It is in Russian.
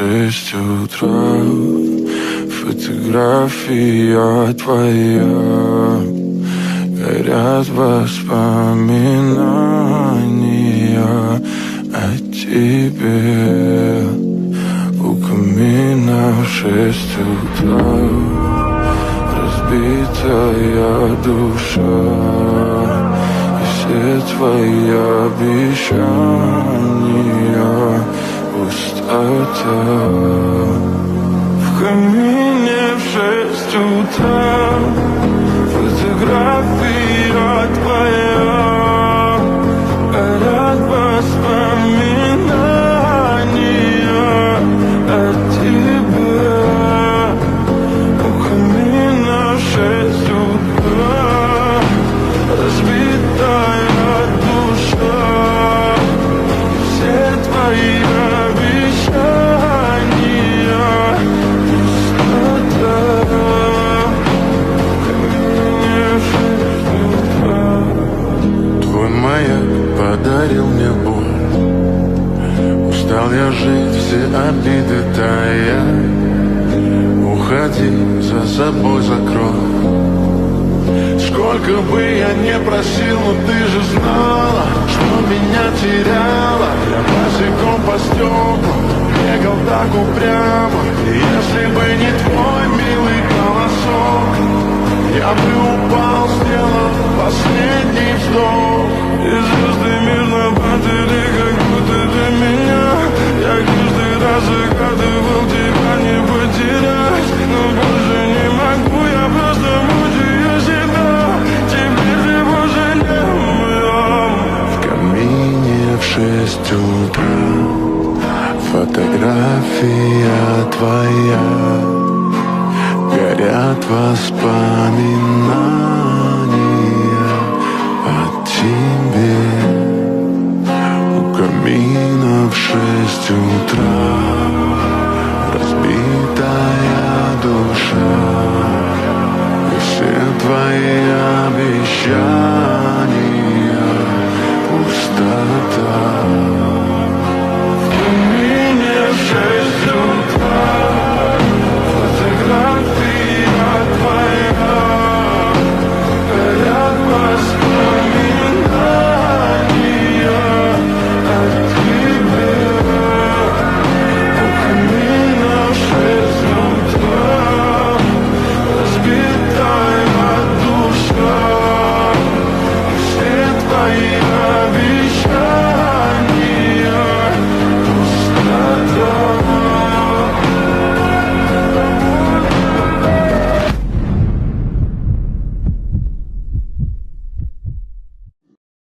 6 утра. Фотография твоя, горят воспоминания о тебе. У камина в 6 утра, разбитая душа, и все твои обещания пустота. В камине в 6 утра, фотография твоя, горят воспоминания о тебе. У камина в 6 утра, разбитая душа, все твои обещания пустота. В камине в 6 утра. Твой маяк подарил мне боль, устал я жить, все обиды тая. Уходи, за собой закрой. Сколько бы я не просил, но ты же знала, что меня теряла. Я босиком по стеклам бегал так упрямо. И если бы не твой милый голосок, я бы упал